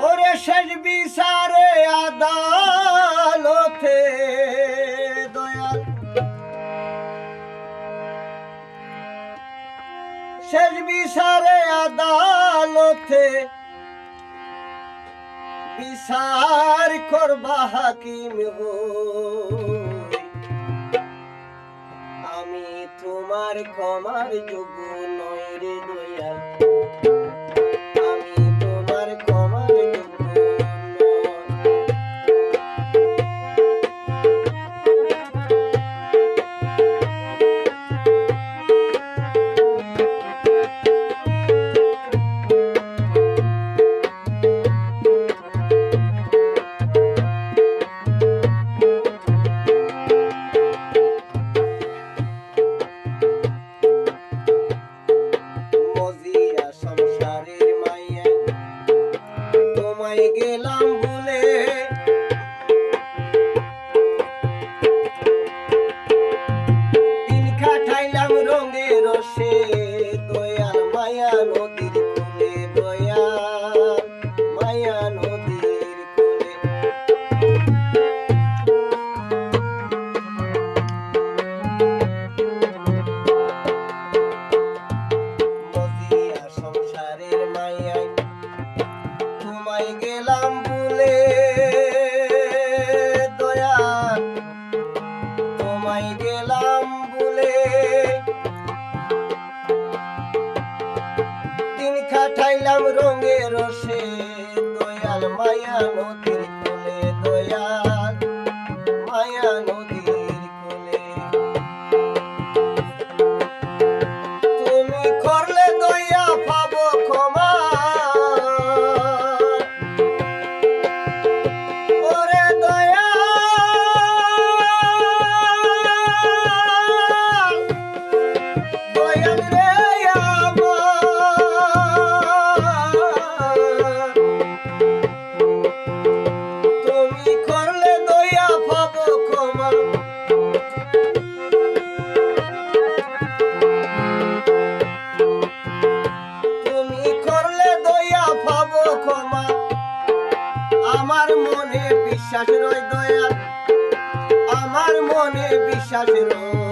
ওরে শেষ বিচারে আদালতে দয়াল, শেষ বিচারে আদালতে বিচার করবা হাকিম হই। আমি তোমার ক্ষমার যোগ্য নই রে দয়াল, আমি তোমার ক্ষমার যোগ্য গেলাম বলে দিন কাটাইলাম রঙে রসে দয়াল মায়া নদীর কূলে, দয়াল মায়া নদীর কূলে। মজিয়া সংসারের মায়ায় তোমায় গেলাম বলে দয়াল, তোমায় গেলাম বলে দিন কাটাইলাম রঙে রসে দয়াল মায়া নদীর কূলে, দয়াল মায়া নদীর কূলে। তুমি করলে দয়া পাবো ক্ষমা, আমার মনে বিশ্বাস রয় দয়াল, আমার মনে বিশ্বাস রয়।